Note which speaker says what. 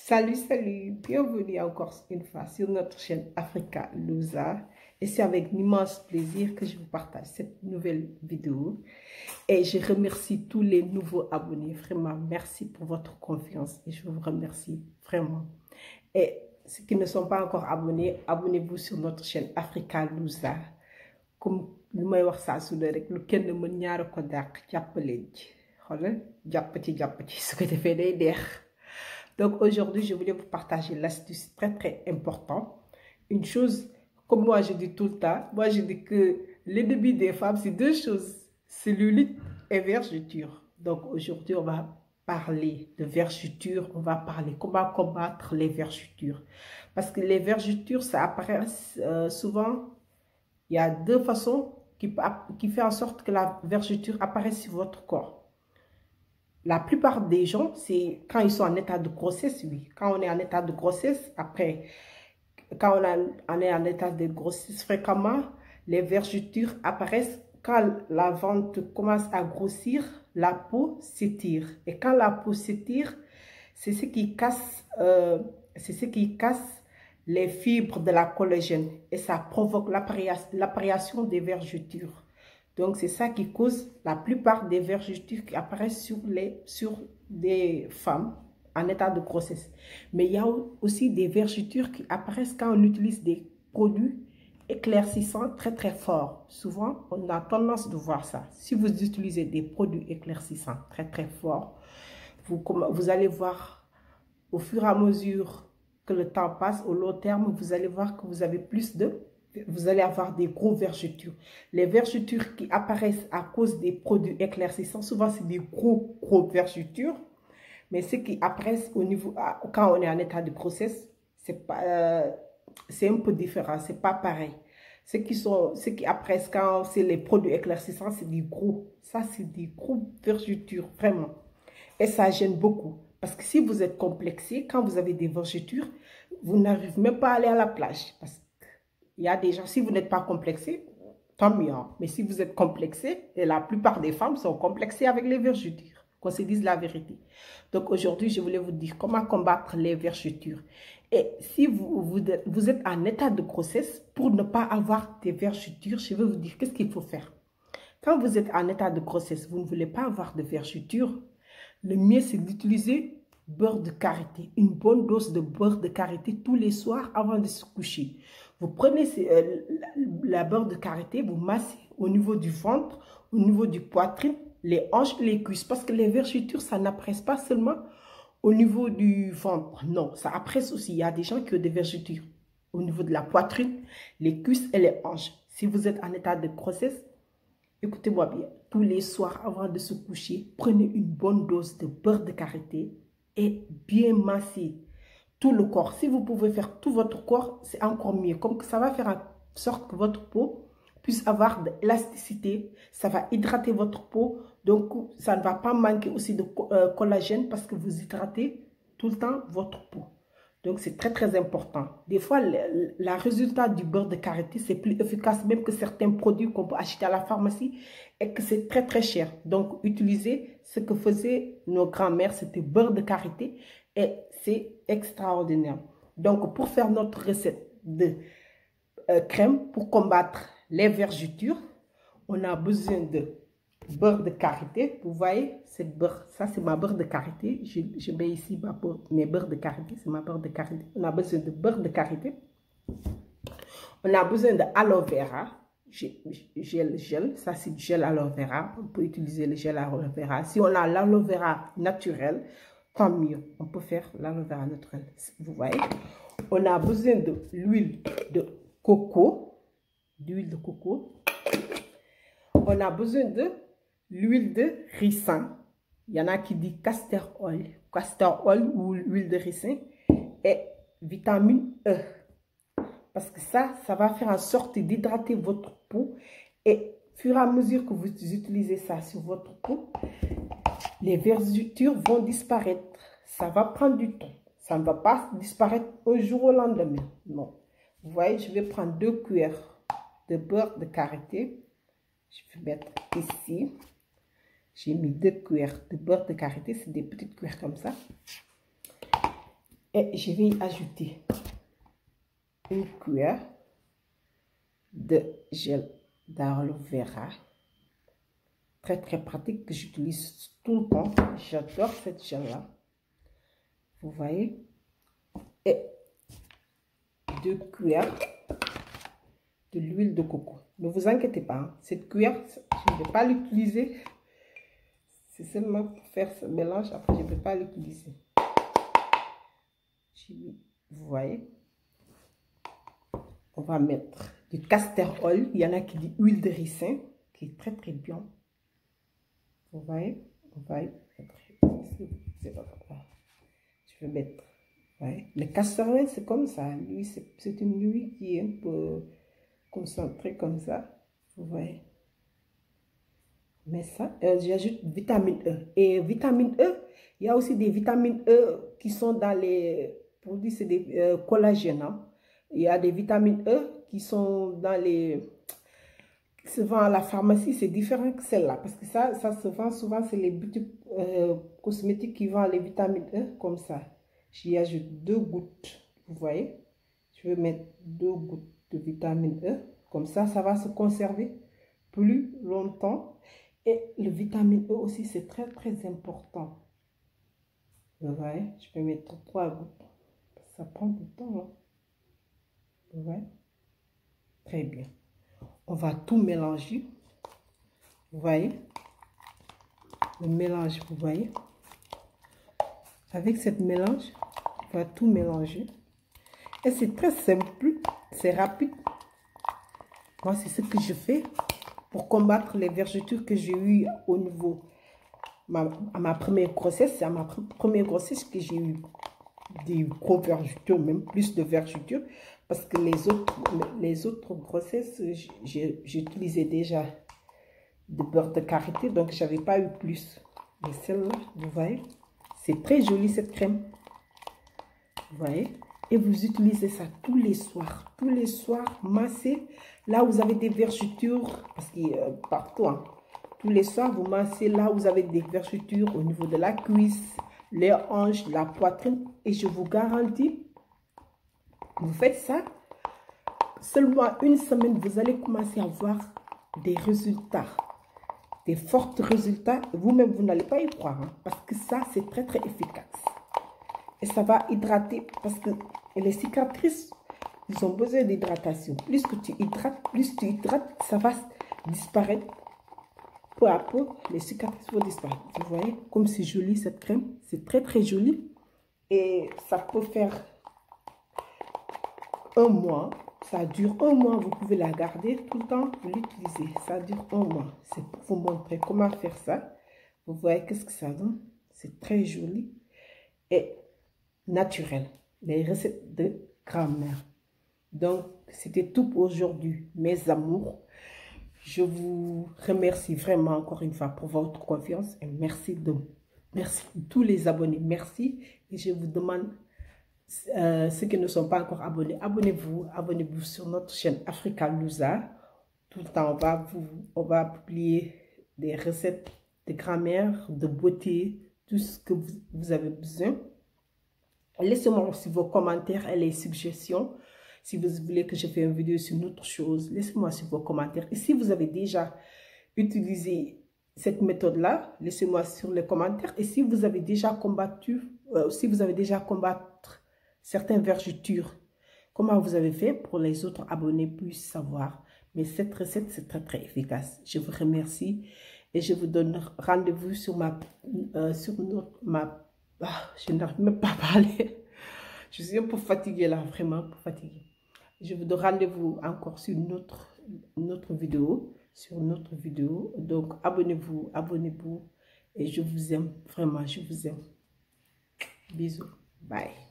Speaker 1: Salut, bienvenue encore une fois sur notre chaîne Africa Louza. Et c'est avec immense plaisir que je vous partage cette nouvelle vidéo. Et je remercie tous les nouveaux abonnés. Vraiment, merci pour votre confiance et je vous remercie vraiment. Et ceux qui ne sont pas encore abonnés, abonnez-vous sur notre chaîne Africa Louza. Comme lu may wax saa su ne rek lu kenn mën ñaara ko dàq jàppaleen ci xoolal jàpp ci su ko defee day deex. Donc aujourd'hui, je voulais vous partager l'astuce très important. Une chose, comme moi je dis tout le temps, moi je dis que l'ennemi des femmes, c'est deux choses, cellulite et vergeture. Donc aujourd'hui, on va parler de vergeture, on va parler comment combattre les vergetures. Parce que les vergetures, ça apparaît souvent, il y a deux façons qui font en sorte que la vergeture apparaisse sur votre corps. La plupart des gens, c'est quand ils sont en état de grossesse, oui. Quand on est en état de grossesse, après, quand on est en état de grossesse, fréquemment, les vergetures apparaissent quand la ventre commence à grossir, la peau s'étire. Et quand la peau s'étire, c'est ce qui casse les fibres de la collagène et ça provoque l'apparition des vergetures. Donc, c'est ça qui cause la plupart des vergetures qui apparaissent sur des femmes en état de grossesse. Mais il y a aussi des vergetures qui apparaissent quand on utilise des produits éclaircissants très forts. Souvent, on a tendance de voir ça. Si vous utilisez des produits éclaircissants très forts, vous allez voir au fur et à mesure que le temps passe, au long terme, vous allez voir que vous allez avoir des gros vergetures. Les vergetures qui apparaissent à cause des produits éclaircissants, souvent c'est des gros vergetures. Mais ceux qui apparaissent quand on est en état de grossesse, c'est un peu différent, c'est pas pareil. Ceux qui apparaissent quand c'est les produits éclaircissants, c'est des gros. Ça, c'est des gros vergetures, vraiment. Et ça gêne beaucoup. Parce que si vous êtes complexé, quand vous avez des vergetures, vous n'arrivez même pas à aller à la plage. Parce il y a des gens, si vous n'êtes pas complexé, tant mieux. Mais si vous êtes complexé, et la plupart des femmes sont complexées avec les vergetures, qu'on se dise la vérité. Donc aujourd'hui, je voulais vous dire comment combattre les vergetures. Et si vous êtes en état de grossesse, pour ne pas avoir des vergetures, je vais vous dire qu'est-ce qu'il faut faire. Quand vous êtes en état de grossesse, vous ne voulez pas avoir de vergetures, le mieux c'est d'utiliser beurre de karité, une bonne dose de beurre de karité tous les soirs avant de se coucher. Vous prenez la beurre de karité, vous massez au niveau du ventre, au niveau du poitrine, les hanches et les cuisses. Parce que les vergetures, ça n'apparaît pas seulement au niveau du ventre. Non, ça apparaît aussi. Il y a des gens qui ont des vergetures au niveau de la poitrine, les cuisses et les hanches. Si vous êtes en état de grossesse, écoutez-moi bien. Tous les soirs avant de se coucher, prenez une bonne dose de beurre de karité et bien masser tout le corps. Si vous pouvez faire tout votre corps, c'est encore mieux. Comme que ça va faire en sorte que votre peau puisse avoir de l'élasticité. Ça va hydrater votre peau. Donc, ça ne va pas manquer aussi de collagène parce que vous hydratez tout le temps votre peau. Donc, c'est très important. Des fois, le résultat du beurre de karité, c'est plus efficace même que certains produits qu'on peut acheter à la pharmacie et que c'est très cher. Donc, utilisez ce que faisaient nos grands-mères, c'était beurre de karité et c'est extraordinaire. Donc, pour faire notre recette de crème pour combattre les vergetures, on a besoin de beurre de karité. Vous voyez, cette beurre, ça c'est ma beurre de karité. Je mets ici mes beurres de karité, c'est ma beurre de karité. On a besoin de beurre de karité. On a besoin de aloe vera, gel, ça c'est du gel aloe vera. On peut utiliser le gel aloe vera. Si on a l'aloe vera naturel, tant mieux. On peut faire l'aloe vera naturel. Vous voyez, on a besoin de l'huile de coco, On a besoin de l'huile de ricin. Il y en a qui disent castor oil ou l'huile de ricin. Et vitamine E. Parce que ça va faire en sorte d'hydrater votre peau. Et au fur et à mesure que vous utilisez ça sur votre peau, les vergetures vont disparaître. Ça va prendre du temps. Ça ne va pas disparaître un jour au lendemain. Non. Vous voyez, je vais prendre 2 cuillères de beurre de karité. Je vais mettre ici. J'ai mis 2 cuillères de beurre de karité. C'est des petites cuillères comme ça. Et je vais y ajouter une cuillère de gel d'aloe vera. Très très pratique que j'utilise tout le temps. J'adore cette gel là. Vous voyez. Et 2 cuillères de l'huile de coco. Ne vous inquiétez pas. Hein. Cette cuillère, je ne vais pas l'utiliser. C'est seulement pour faire ce mélange. Après, je ne vais pas l'utiliser. Vous voyez. On va mettre du castor oil. Il y en a qui disent huile de ricin, qui est très très bien. Vous voyez. On va y mettre. Je vais mettre. Ouais. Le castor oil, c'est comme ça. Lui, c'est une huile qui est un peu concentrée comme ça. Vous voyez. Mais ça, j'ajoute vitamine E. Et vitamine E, il y a aussi des vitamines E qui sont dans les produits, c'est des collagènes. Hein. Il y a des vitamines E qui sont dans les... qui se vendent à la pharmacie, c'est différent que celle-là. Parce que ça se vend souvent, c'est les boutiques cosmétiques qui vendent les vitamines E comme ça. J'y ajoute 2 gouttes. Vous voyez? Je vais mettre 2 gouttes de vitamine E. Comme ça, ça va se conserver plus longtemps. Et le vitamine E aussi, c'est très très important. Vous voyez? Je vais mettre 3 gouttes. Ça prend du temps. Hein? Vous voyez? Très bien. On va tout mélanger. Vous voyez? Le mélange, vous voyez? Avec cette mélange, on va tout mélanger. Et c'est très simple, c'est rapide. Moi, c'est ce que je fais pour combattre les vergetures que j'ai eues au niveau à ma première grossesse. C'est à ma première grossesse que j'ai eu des gros vergetures, même plus de vergetures. Parce que les autres grossesses, j'utilisais déjà de beurre de karité, donc je n'avais pas eu plus. Mais celle-là, vous voyez, c'est très joli cette crème. Vous voyez? Et vous utilisez ça tous les soirs. Tous les soirs, massez. Là où vous avez des vergetures, parce que partout, hein, tous les soirs, vous massez là où vous avez des vergetures au niveau de la cuisse, les hanches, la poitrine. Et je vous garantis, vous faites ça, seulement une semaine, vous allez commencer à voir des résultats. Des forts résultats. Vous-même, vous n'allez pas y croire. Hein, parce que ça, c'est très, très efficace. Et ça va hydrater parce que les cicatrices, ils ont besoin d'hydratation. Plus tu hydrates, ça va disparaître. Peu à peu, les cicatrices vont disparaître. Vous voyez comme c'est joli cette crème. C'est très très joli. Et ça peut faire 1 mois. Ça dure 1 mois. Vous pouvez la garder tout le temps. Vous l'utilisez. Ça dure 1 mois. C'est pour vous montrer comment faire ça. Vous voyez qu'est-ce que ça donne. C'est très joli. Et naturel, les recettes de grand-mère. Donc, c'était tout pour aujourd'hui, mes amours. Je vous remercie vraiment encore une fois pour votre confiance et merci tous les abonnés. Merci. Et je vous demande, ceux qui ne sont pas encore abonnés, abonnez-vous sur notre chaîne Africa Louza. Tout le temps, on va publier des recettes de grand-mère, de beauté, tout ce que vous avez besoin. Laissez-moi aussi vos commentaires et les suggestions. Si vous voulez que je fasse une vidéo sur une autre chose, laissez-moi aussi vos commentaires. Et si vous avez déjà utilisé cette méthode-là, laissez-moi sur les commentaires. Et si vous avez déjà combattu certaines vergetures, comment vous avez fait pour les autres abonnés puissent savoir. Mais cette recette, c'est très, très efficace. Je vous remercie et je vous donne rendez-vous sur je n'arrive même pas à parler. Je suis un peu fatiguée là, vraiment fatiguée. Je vous donne rendez-vous encore sur une autre vidéo. Donc, abonnez-vous. Et je vous aime, vraiment, je vous aime. Bisous. Bye.